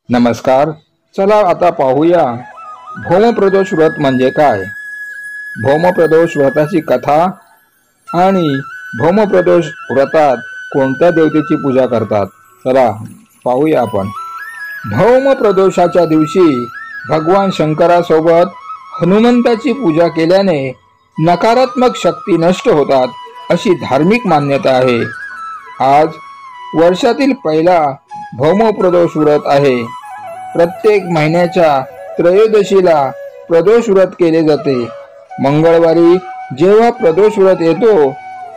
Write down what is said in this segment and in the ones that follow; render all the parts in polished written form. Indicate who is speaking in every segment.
Speaker 1: नमस्कार. चला आता पाहूया भौमप्रदोष व्रत म्हणजे काय. भौमप्रदोष व्रताची कथा आणि भौमप्रदोष व्रतात कोणत्या देवतेची पूजा करतात चला पाहूया आपण. भौमप्रदोषाच्या दिवशी भगवान शंकरासोबत हनुमंताची पूजा केल्याने नकारात्मक शक्ती नष्ट होतात अशी धार्मिक मान्यता आहे. आज वर्षातील पहिला भौमप्रदोष व्रत आहे. प्रत्येक महिन्याच्या त्रयोदशीला प्रदोष व्रत केले जाते. मंगळवारी जेव्हा प्रदोष व्रत येतो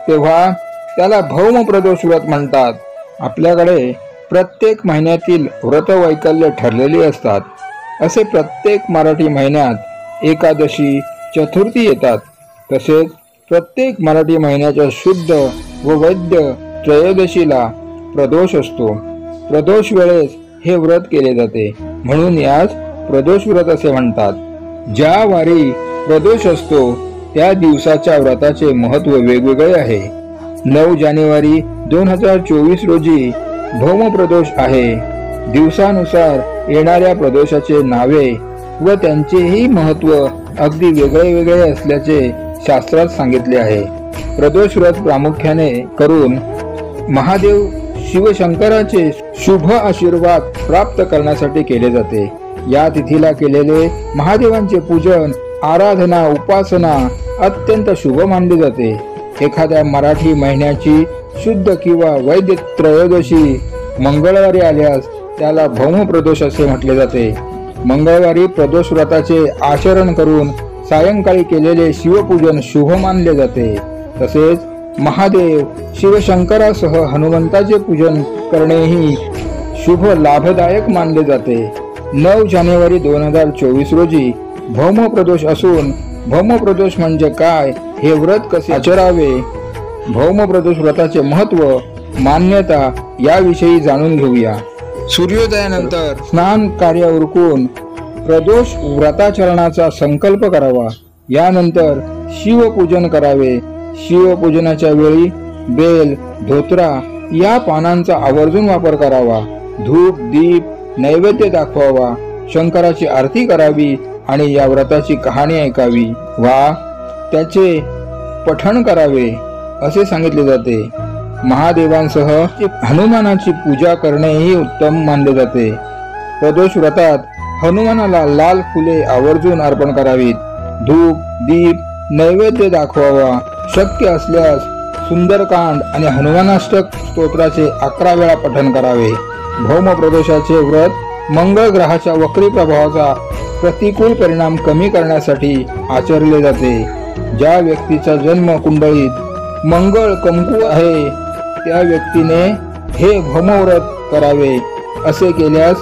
Speaker 1: तेव्हा त्याला भौमप्रदोष व्रत म्हणतात. आपल्याकडे प्रत्येक महिन्यातील व्रतवैकल्य ठरलेली असतात. असे प्रत्येक मराठी महिन्यात एकादशी चतुर्थी येतात. तसेच प्रत्येक मराठी महिन्याच्या शुद्ध व वैद्य त्रयोदशीला प्रदोष असतो. प्रदोष वेळेस हे व्रत केले जाते म्हणून यास प्रदोष व्रत असे म्हणतात. ज्या वारी प्रदोष असतो त्या दिवसाच्या व्रताचे महत्त्व वेगवेगळे आहे. 9 जानेवारी 2024 रोजी भौमप्रदोष आहे. दिवसानुसार येणाऱ्या प्रदोषाचे नावे व त्यांचेही महत्त्व अगदी वेगळे वेगळे असल्याचे शास्त्रात सांगितले आहे. प्रदोष व्रत प्रामुख्याने करून महादेव शिवशंकराचे शुभ आशीर्वाद प्राप्त करण्यासाठी केले जाते. या तिथीला केलेले महादेवांचे पूजन, आराधना, उपासना अत्यंत शुभ मानले जाते. एखाद्या मराठी महिन्याची शुद्ध किंवा वैद्य त्रयोदशी मंगळवारी आल्यास त्याला भौमप्रदोष असे म्हटले जाते. मंगळवारी प्रदोष व्रताचे आचरण करून सायंकाळी केलेले शिवपूजन शुभ मानले जाते. तसेच महादेव शिवशंकरासह हनुमंताचे पूजन करणेही शुभ लाभदायक मानले जाते. 9 जानेवारी 2024 रोजी भौमप्रदोष असून भौमप्रदोष म्हणजे काय, हे व्रत कसे आचरावे, भौमप्रदोष व्रताचे महत्त्व, मान्यता याविषयी जाणून घेऊया. सूर्योदयानंतर स्नान कार्य उरकून प्रदोष व्रताचरणाचा संकल्प करावा. यानंतर शिवपूजन करावे. शिवपूजनाच्या वेळी बेल, धोत्रा या पानांचा आवर्जून वापर करावा. धूप, दीप, नैवेद्य दाखवावा. शंकराची आरती करावी आणि या व्रताची कहाणी ऐकावी वा त्याचे पठण करावे असे सांगितले जाते. महादेवांसह हनुमानाची पूजा करणेही उत्तम मानले जाते. प्रदोष व्रतात हनुमानाला लाल फुले आवर्जून अर्पण करावीत. धूप, दीप, नैवेद्य दाखवावा. शक्य असल्यास सुंदरकांड आणि हनुमानाष्टक स्तोत्राचे 11 वेळा पठण करावे. भौमप्रदोषाचे व्रत मंगळ ग्रहाच्या वक्री प्रभावाचा प्रतिकूल परिणाम कमी करण्यासाठी आचरले जाते. ज्या व्यक्तीचा जन्म कुंडलीत मंगळ कमकुवत आहे त्या व्यक्तीने हे भौमव्रत करावे. असे केल्यास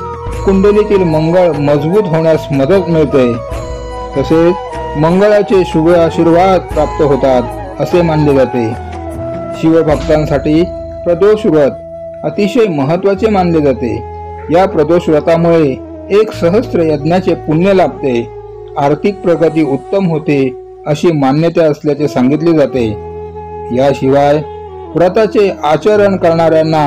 Speaker 1: कुंडलीतील मंगळ मजबूत होण्यास मदत मिळते. तसेच मंगळाचे शुभ आशीर्वाद प्राप्त होतात असे मानले जाते. शिवभक्तांसाठी प्रदोष व्रत अतिशय महत्त्वाचे मानले जाते. या प्रदोष व्रतामुळे 1 सहस्त्र यज्ञाचे पुण्य लाभते. आर्थिक प्रगती उत्तम होते अशी मान्यता असल्याचे सांगितले जाते. याशिवाय व्रताचे आचरण करणाऱ्यांना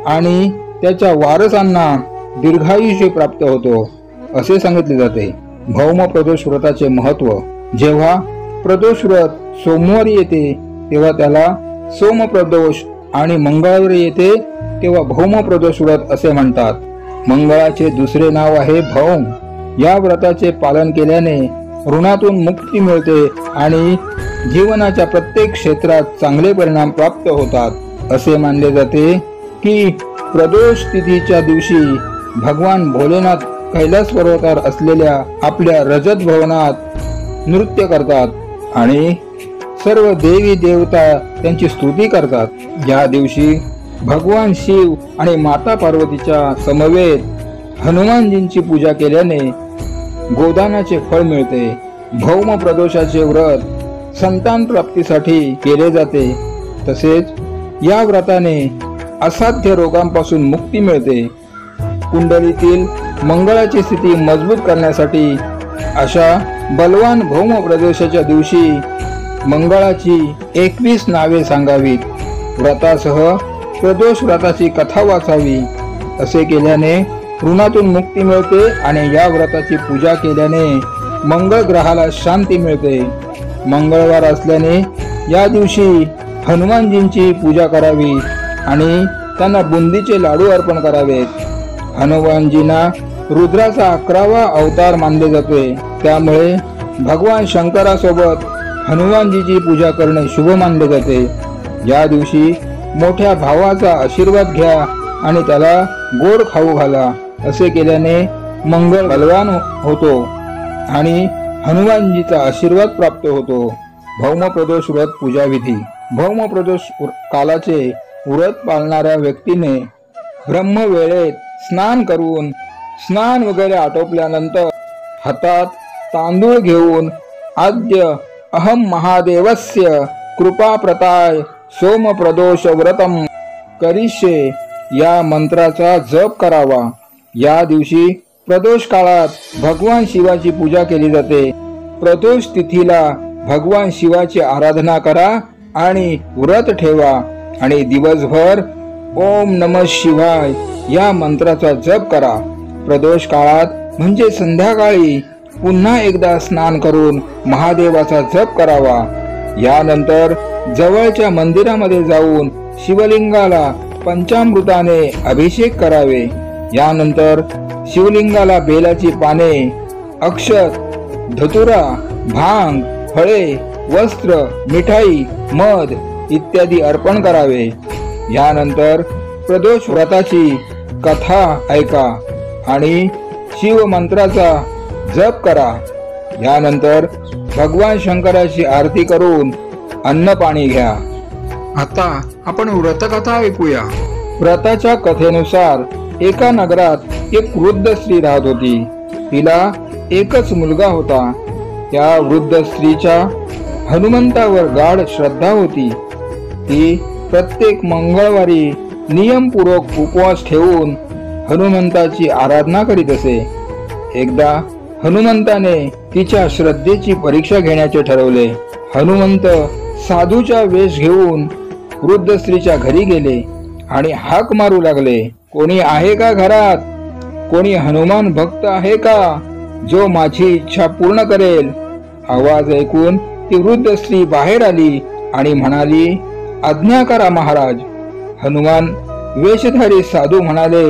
Speaker 1: आणि त्याच्या वारसांना दीर्घायुष्य प्राप्त होतो असे सांगितले जाते. भौमप्रदोष व्रताचे महत्त्व. जेव्हा प्रदोष व्रत सोमवारी येते तेव्हा त्याला सोमप्रदोष आणि मंगळवारी येते तेव्हा भौमप्रदोष व्रत असे म्हणतात. मंगळाचे दुसरे नाव आहे भौम. या व्रताचे पालन केल्याने ऋणातून मुक्ती मिळते आणि जीवनाच्या प्रत्येक क्षेत्रात चांगले परिणाम प्राप्त होतात. असे मानले जाते की प्रदोष तिथीच्या दिवशी भगवान भोलेनाथ कैलास पर्वतावर असलेल्या आपल्या रजत भवनात नृत्य करतात आणि सर्व देवी देवता त्यांची स्तुती करतात. या दिवशी भगवान शिव आणि माता पार्वतीच्या समवेत हनुमानजींची पूजा केल्याने गोदानाचे फळ मिळते. भौमप्रदोषाचे व्रत संतान प्राप्तीसाठी केले जाते. तसेच या व्रताने असाध्य रोगांपासून मुक्ती मिळते. कुंडलीतील मंगळाची स्थिती मजबूत करण्यासाठी अशा बलवान भौमप्रदोषाच्या दिवशी मंगळाची 21 नावे सांगावीत. व्रतासह प्रदोष व्रताची कथा वाचावी. असे केल्याने ऋणातून मुक्ती मिळते आणि या व्रताची पूजा केल्याने मंगळ ग्रहाला शांती मिळते। मंगळवार असल्याने या दिवशी हनुमानजींची पूजा करावी आणि त्यांना बुंदीचे लाडू अर्पण करावेत। हनुमानजींना रुद्राचा 11वा अवतार मानले जाते, त्यामुळे भगवान शंकरासोबत हनुमानजीची पूजा करणे शुभ मानले जाते। या दिवशी मोठ्या भावाचा आशीर्वाद घ्या आणि त्याला गोड खाऊ घाला। असे केल्याने मंगळ बलवान होतो आणि हनुमानजीचा आशीर्वाद प्राप्त होतो। भौम प्रदोष व्रत पूजा विधी। भौम प्रदोष कालाचे व्रत पाळणाऱ्या व्यक्तीने ब्रह्मवेळेत स्नान करून स्नान वगैरे आटोपल्यानंतर हातात तांदूळ घेऊन आद्य अहम महादेवस्य कृपा प्रताय सोम प्रदोष व्रतम करिष्ये या मंत्राचा जप करावा। या दिवशी प्रदोष काळात भगवान शिवाची पूजा केली जाते। प्रदोष तिथीला भगवान शिवाची आराधना करा आणि व्रत ठेवा आणि दिवसभर ओम नमः शिवाय या मंत्राचा जप करा। प्रदोष काळात म्हणजे संध्याकाळी पुन्हा एकदा स्नान करून महादेवाचा जप करावा। यानंतर जवळच्या मंदिरामध्ये जाऊन शिवलिंगाला पंचामृताने अभिषेक करावे। यानंतर शिवलिंगाला बेलाची पाने, अक्षत, धतुरा, भांग, फळे, वस्त्र, मिठाई, मध इत्यादी अर्पण करावे। यानंतर प्रदोष व्रताची कथा ऐका आणि शिव मंत्राचा जप करा। यानंतर भगवान शंकराची आरती करून अन्न पाणी घ्या। आता आपण व्रतकथा ऐकूया। व्रताच्या कथेनुसार एका नगरात एक वृद्ध स्त्री राहत होती। तिला एकच मुलगा होता। त्या वृद्ध स्त्रीच्या हनुमंतावर गाढ श्रद्धा होती। ती प्रत्येक मंगळवारी नियमपूर्वक उपवास ठेवून हनुमंताची आराधना करीत असे। एकदा हनुमंताने तिच्या श्रद्धेची परीक्षा घेण्याचे ठरवले। हनुमंत साधूचा वेश घेऊन वृद्ध स्त्रीच्या घरी गेले आणि हाक मारू लागले, कोणी आहे का घरात? कोणी हनुमान भक्त आहे का जो माझी इच्छा पूर्ण करेल? आवाज ऐकून ती वृद्ध स्त्री बाहेर आली आणि म्हणाली, आज्ञा करा महाराज। हनुमान वेशधारी साधू म्हणाले,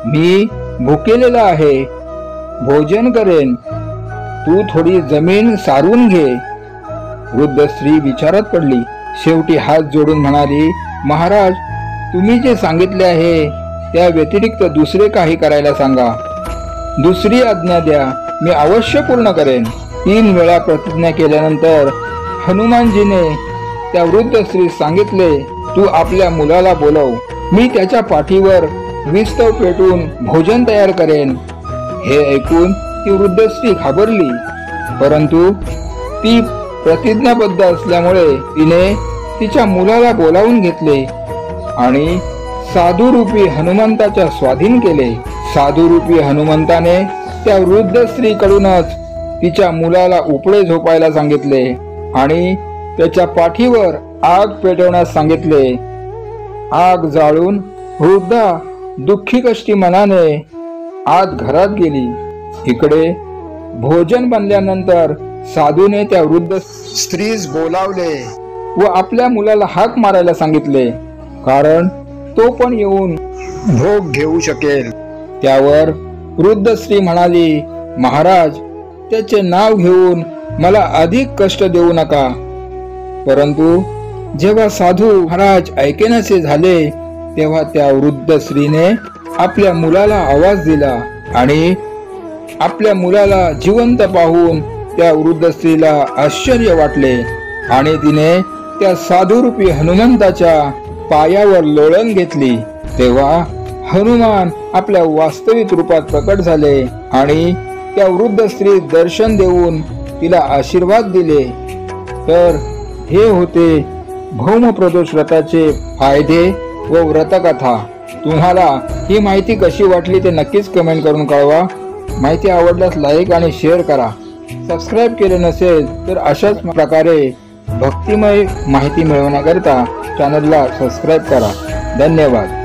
Speaker 1: मी भुकेलेला आहे, भोजन करेन, तू थोडी जमीन सारून घे। वृद्ध स्त्री विचारात पडली। शेवटी हात जोडून म्हणाली, महाराज तुम्ही जे सांगितले आहे त्या व्यतिरिक्त दुसरे काही करायला सांगा, दुसरी आज्ञा द्या, मी अवश्य पूर्ण करेन। 3 वेळा प्रतिज्ञा केल्यानंतर हनुमानजीने त्या वृद्ध स्त्रीस सांगितले, तू आपल्या मुलाला बोलव, मी त्याच्या पाठीवर विस्तव पेटून भोजन तयार करेन। हे ऐकून ती वृद्ध स्त्री घाबरली, परंतु ती प्रतिज्ञाबद्ध असल्यामुळे तिने तिच्या मुलाला बोलावून घेतले आणि साधुरूपी हनुमंताच्या स्वाधीन केले। साधुरूपी हनुमंताने त्या वृद्ध स्त्रीकडूनच तिच्या मुलाला उपडे झोपायला सांगितले आणि त्याच्या पाठीवर आग पेटवण्यास सांगितले। आग जाळून वृद्धा दुःखी कष्टी मनाने आत घरात गेली। इकडे भोजन बनल्यानंतर साधूने त्या वृद्ध स्त्रीस बोलावले व आपल्या मुलाला हाक मारायला सांगितले, कारण तो पण येऊन भोग घेऊ शकेल। त्यावर वृद्ध स्त्री म्हणाली, महाराज त्याचे नाव घेऊन मला अधिक कष्ट देऊ नका। परंतु जेव्हा साधू महाराज ऐकेनासे झाले तेव्हा त्या वृद्ध स्त्रीने आपल्या मुलाला आवाज दिला आणि आपल्या मुलाला जिवंत पाहून त्या वृद्ध स्त्रीला आश्चर्य वाटले आणि तिने त्या साधुरूपी हनुमंताच्या पायावर लोळण घेतली। तेव्हा हनुमान आपल्या वास्तविक रूपात प्रकट झाले आणि त्या वृद्ध स्त्री दर्शन देऊन तिला आशीर्वाद दिले। तर हे होते भौम प्रदोष व्रताचे फायदे व व्रतकथा। तुम्हाला ही माहिती कशी वाटली ते नक्कीच कमेंट करून कळवा। माहिती आवडल्यास लाईक आणि शेअर करा। सबस्क्राईब केले नसेल तर अशाच प्रकारे भक्तिमय माहिती मिळवण्याकरिता चॅनलला सबस्क्राईब करा। धन्यवाद।